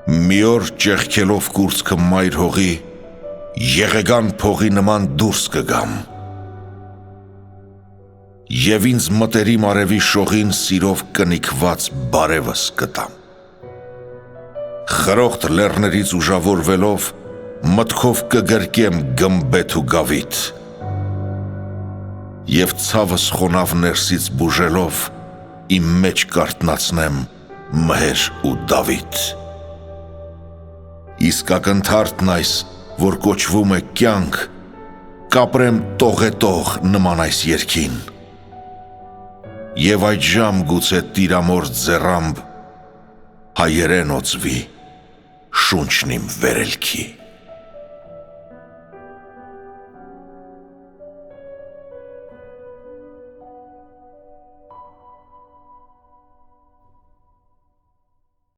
Մի օր ճեղքելով կուրծքը մայր հողի, եղեգան փողի նման դուրս կգամ, և ինձ մտերիմ արևի շողին սիրով կնիքված բարևս կտամ։ Խրոխտ լեռներից ուժավորվելով, մտքով կգրկեմ գմբեթ ու գավիթ, և ցավս խոնավ ներսից բուժելով, իմ մեջ կարթնացնեմ մհեր ու Դավիթ։ Իսկ ակնթարթն այս, որ կոչվում է կյանք, կապրեմ տողետող նման այս երգին, և այդժամ գուցե տիրամորթ ձեռամբ հայերեն օծվի շունչն իմ վերելքի։